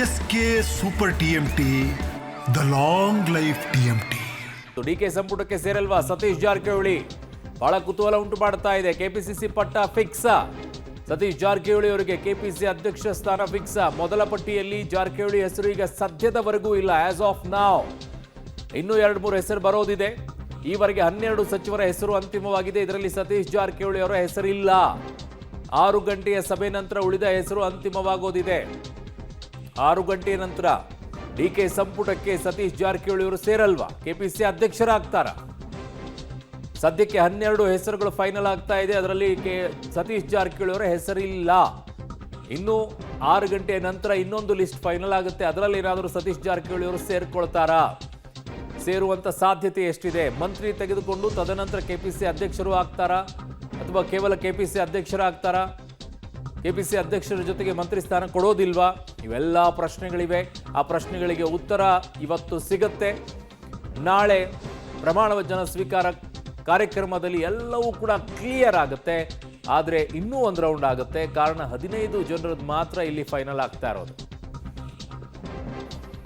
S K super TMT, the long life TMT. DK ಸಂಪುಟಕ್ಕೆ ಸೇರಲ್ವಾ ಸತೀಶ್ ಜಾರಕಿಹೊಳಿ? ಬಹಳ ಕುತೂಹಲ ಉಂಟು ಮಾಡ್ತಾ ಇದೆ. ಕೆಪಿಸಿಸಿ ಪಟ್ಟ ಫಿಕ್ಸ್. ಸತೀಶ್ ಜಾರಕಿಹೊಳಿ ಅವರಿಗೆ ಕೆಪಿಸಿಸಿ ಅಧ್ಯಕ್ಷ ಸ್ಥಾನ ಫಿಕ್ಸ್. ಮೊದಲ ಪಟ್ಟಿಯಲ್ಲಿ ಜಾರಕಿಹೊಳಿ ಹೆಸರು ಈಗ ಸದ್ಯದವರೆಗೂ ಇಲ್ಲ. ಆಸ್ ಆಫ್ ನಾವ್ ಇನ್ನೂ 2-3 ಹೆಸರು ಬರೋದಿದೆ. ಈವರೆಗೆ 12 ಸಚಿವರ ಹೆಸರು ಅಂತಿಮವಾಗಿದೆ. ಇದರಲ್ಲಿ ಸತೀಶ್ ಜಾರಕಿಹೊಳಿ ಅವರ ಹೆಸರಿಲ್ಲ. 6 ಗಂಟೆಯ ಸಭೆ ನಂತರ ಉಳಿದ ಹೆಸರು ಅಂತಿಮವಾಗೋದಿದೆ. 6 ಗಂಟೆಯ ನಂತರ ಡಿಕೆ ಸಂಪುಟಕ್ಕೆ ಸತೀಶ್ ಜಾರಕಿಹೊಳಿ ಅವರು ಸೇರಲ್ವಾ? ಕೆಪಿಸಿಸಿ ಅಧ್ಯಕ್ಷರಾಗ್ತಾರ? ಸದ್ಯಕ್ಕೆ 12 ಹೆಸರುಗಳು ಫೈನಲ್ ಆಗ್ತಾ ಇದೆ. ಅದರಲ್ಲಿ ಸತೀಶ್ ಜಾರಕಿಹೊಳಿ ಅವರ ಹೆಸರಿಲ್ಲ. ಇನ್ನು 6 ಗಂಟೆಯ ನಂತರ ಇನ್ನೊಂದು ಲಿಸ್ಟ್ ಫೈನಲ್ ಆಗುತ್ತೆ. ಅದರಲ್ಲಿ ಏನಾದರೂ ಸತೀಶ್ ಜಾರಕಿಹೊಳಿ ಅವರು ಸೇರ್ಕೊಳ್ತಾರಾ? ಸೇರುವಂತ ಸಾಧ್ಯತೆ ಎಷ್ಟಿದೆ? ಮಂತ್ರಿ ತೆಗೆದುಕೊಂಡು ತದನಂತರ ಕೆಪಿಸಿಸಿ ಅಧ್ಯಕ್ಷರು ಆಗ್ತಾರಾ ಅಥವಾ ಕೇವಲ ಕೆಪಿಸಿಸಿ ಅಧ್ಯಕ್ಷರಾಗ್ತಾರಾ? ಕೆಪಿಸಿಸಿ ಅಧ್ಯಕ್ಷರ ಜೊತೆಗೆ ಮಂತ್ರಿ ಸ್ಥಾನ ಕೊಡೋದಿಲ್ವಾ? ಇವೆಲ್ಲ ಪ್ರಶ್ನೆಗಳಿವೆ. ಆ ಪ್ರಶ್ನೆಗಳಿಗೆ ಉತ್ತರ ಇವತ್ತು ಸಿಗುತ್ತೆ. ನಾಳೆ ಪ್ರಮಾಣ ವಚನ ಸ್ವೀಕಾರ ಕಾರ್ಯಕ್ರಮದಲ್ಲಿ ಎಲ್ಲವೂ ಕೂಡ ಕ್ಲಿಯರ್ ಆಗುತ್ತೆ. ಆದರೆ ಇನ್ನೂ ಒಂದು ರೌಂಡ್ ಆಗುತ್ತೆ. ಕಾರಣ 15 ಜನರದ್ದು ಮಾತ್ರ ಇಲ್ಲಿ ಫೈನಲ್ ಆಗ್ತಾ ಇರೋದು.